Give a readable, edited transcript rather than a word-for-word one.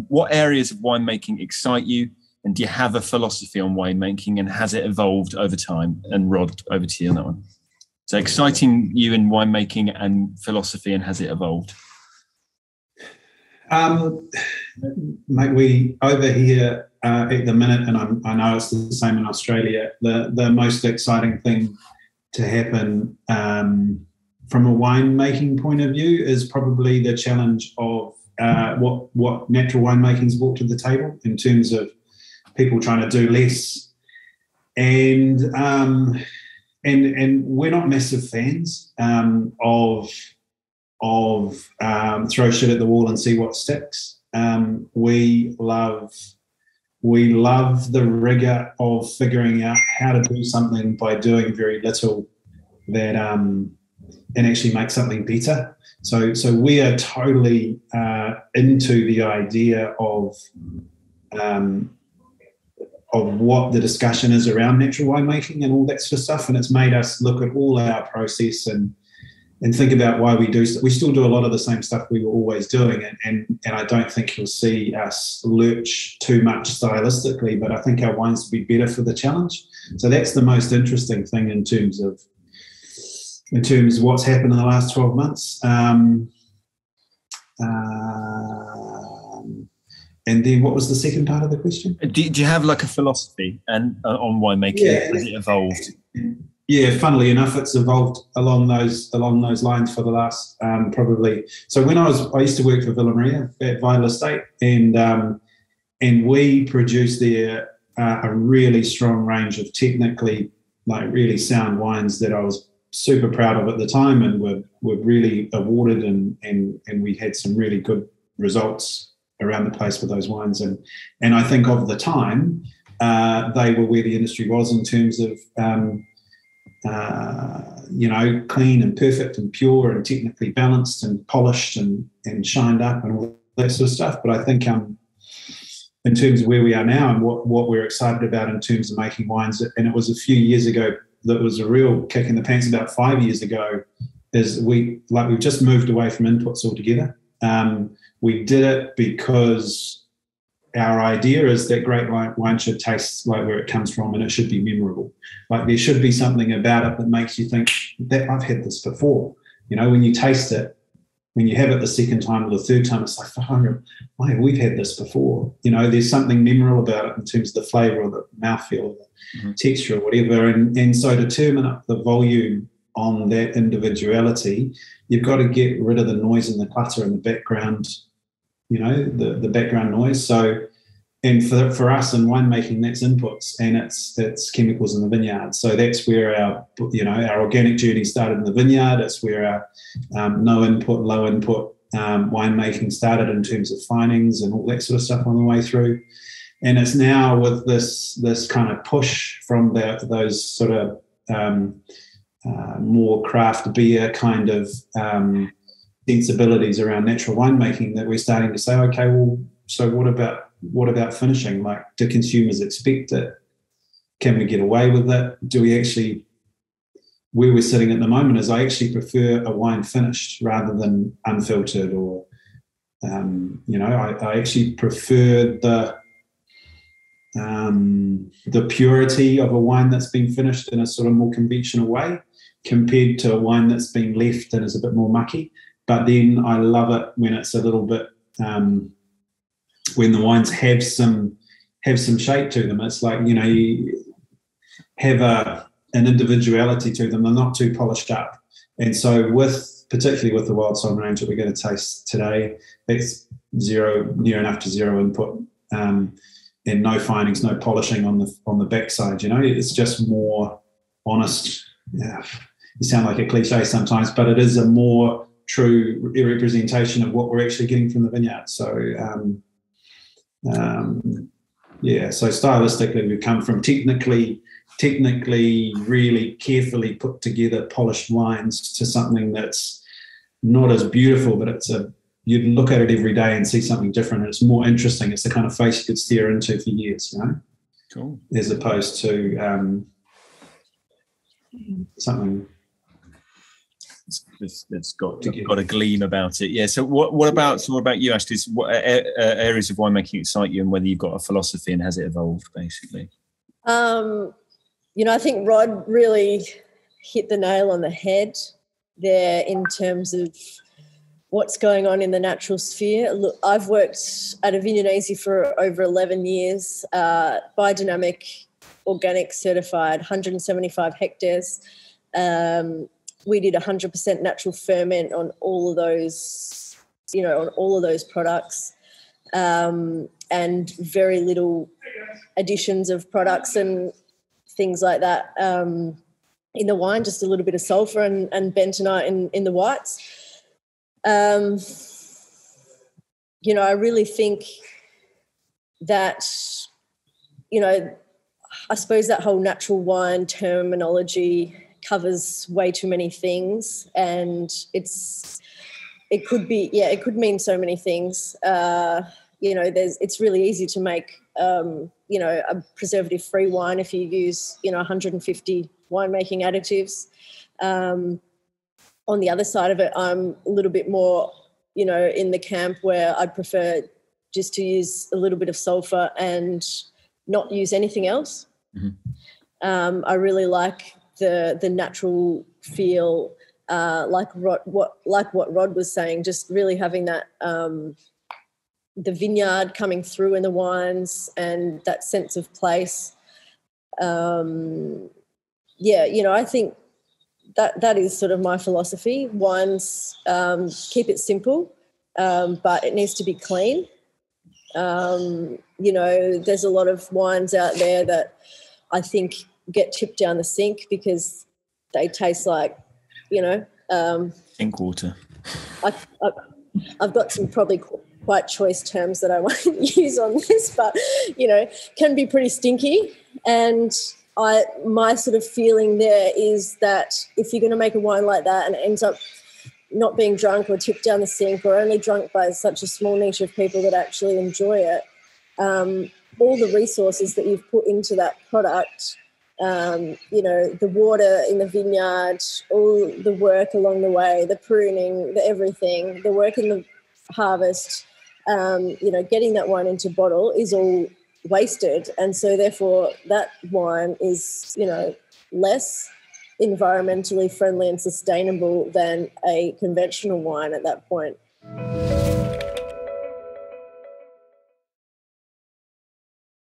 what areas of winemaking excite you? And do you have a philosophy on winemaking, and has it evolved over time? And Rod, over to you on that one. So exciting you in winemaking and philosophy, and has it evolved? Mate, we over here at the minute, and I know it's the same in Australia, the most exciting thing to happen from a winemaking point of view is probably the challenge of what natural winemaking's brought to the table in terms of people trying to do less, and we're not massive fans of throw shit at the wall and see what sticks. We love the rigor of figuring out how to do something by doing very little that and actually make something better. So we are totally into the idea of what the discussion is around natural winemaking and all that sort of stuff, and it's made us look at all our process and think about why we do. We still do a lot of the same stuff we were always doing, and I don't think you'll see us lurch too much stylistically, but I think our wines will be better for the challenge. So that's the most interesting thing in terms of what's happened in the last 12 months. And then what was the second part of the question? Do you have like a philosophy and on winemaking? Yeah. Has it evolved? Yeah, funnily enough, it's evolved along those lines for the last probably. So when I used to work for Villa Maria at Vital Estate, and we produced there a really strong range of technically like really sound wines that I was super proud of at the time, and were really awarded, and we had some really good results around the place with those wines, and I think of the time they were where the industry was in terms of clean and perfect and pure and technically balanced and polished and shined up and all that sort of stuff. But I think in terms of where we are now and what we're excited about in terms of making wines, and it was a few years ago that was a real kick in the pants, about 5 years ago, is we've just moved away from inputs altogether. We did it because our idea is that great wine should taste like where it comes from, and it should be memorable. Like there should be something about it that makes you think that I've had this before. You know, when you taste it, when you have it the second time or the third time, it's like, why have we had this before? You know, there's something memorable about it in terms of the flavour or the mouthfeel or the texture or whatever. And so to determine up the volume on that individuality, you've got to get rid of the noise and the clutter and the background, you know, the background noise. So, and for us in winemaking, that's inputs, and it's chemicals in the vineyard. So that's where our organic journey started in the vineyard. It's where our no input, low input winemaking started in terms of finings and all that sort of stuff on the way through. And it's now with this kind of push from those sort of more craft beer kind of sensibilities around natural winemaking that we're starting to say, okay, well, so what about finishing? Like, do consumers expect it? Can we get away with it? Do we actually, where we're sitting at the moment is I actually prefer a wine finished rather than unfiltered, or I actually prefer the purity of a wine that's been finished in a sort of more conventional way compared to a wine that's been left and is a bit more mucky. But then I love it when it's a little bit, when the wines have some shape to them. It's like, you know, you have an individuality to them. They're not too polished up. And so particularly with the Wild Song range that we're going to taste today, it's near enough to zero input, and no finings, no polishing on the backside. You know, it's just more honest. Yeah, you sound like a cliche sometimes, but it is a more true representation of what we're actually getting from the vineyard. So, so stylistically, we've come from technically really carefully put together, polished wines to something that's not as beautiful, but you'd look at it every day and see something different. And it's more interesting. It's the kind of face you could stare into for years, you know? Cool. As opposed to something. that's got a gleam about it. Yeah. So what about you, Ashleigh? What areas of winemaking excite you, and whether you've got a philosophy and has it evolved, basically? I think Rod really hit the nail on the head there in terms of what's going on in the natural sphere. Look, I've worked at a vineyard for over 11 years, biodynamic, organic certified, 175 hectares. We did 100% natural ferment on all of those, on all of those products, and very little additions of products and things like that in the wine, just a little bit of sulfur and bentonite in the whites. I really think that, I suppose that whole natural wine terminology covers way too many things, and it could mean so many things. It's really easy to make, a preservative-free wine if you use, 150 winemaking additives. On the other side of it, I'm a little bit more, in the camp where I'd prefer just to use a little bit of sulfur and not use anything else. Mm-hmm. I really like the natural feel, like what Rod was saying, just really having that the vineyard coming through in the wines and that sense of place. I think that is sort of my philosophy. Wines, keep it simple, but it needs to be clean. There's a lot of wines out there that I think get tipped down the sink because they taste like, sink water. I've got some probably quite choice terms that I won't use on this, but, can be pretty stinky. And my sort of feeling there is that if you're going to make a wine like that and it ends up not being drunk or tipped down the sink or only drunk by such a small niche of people that actually enjoy it, all the resources that you've put into that product, the water in the vineyard, all the work along the way, the pruning, the everything, the work in the harvest, getting that wine into bottle is all wasted. And so therefore that wine is, less environmentally friendly and sustainable than a conventional wine at that point.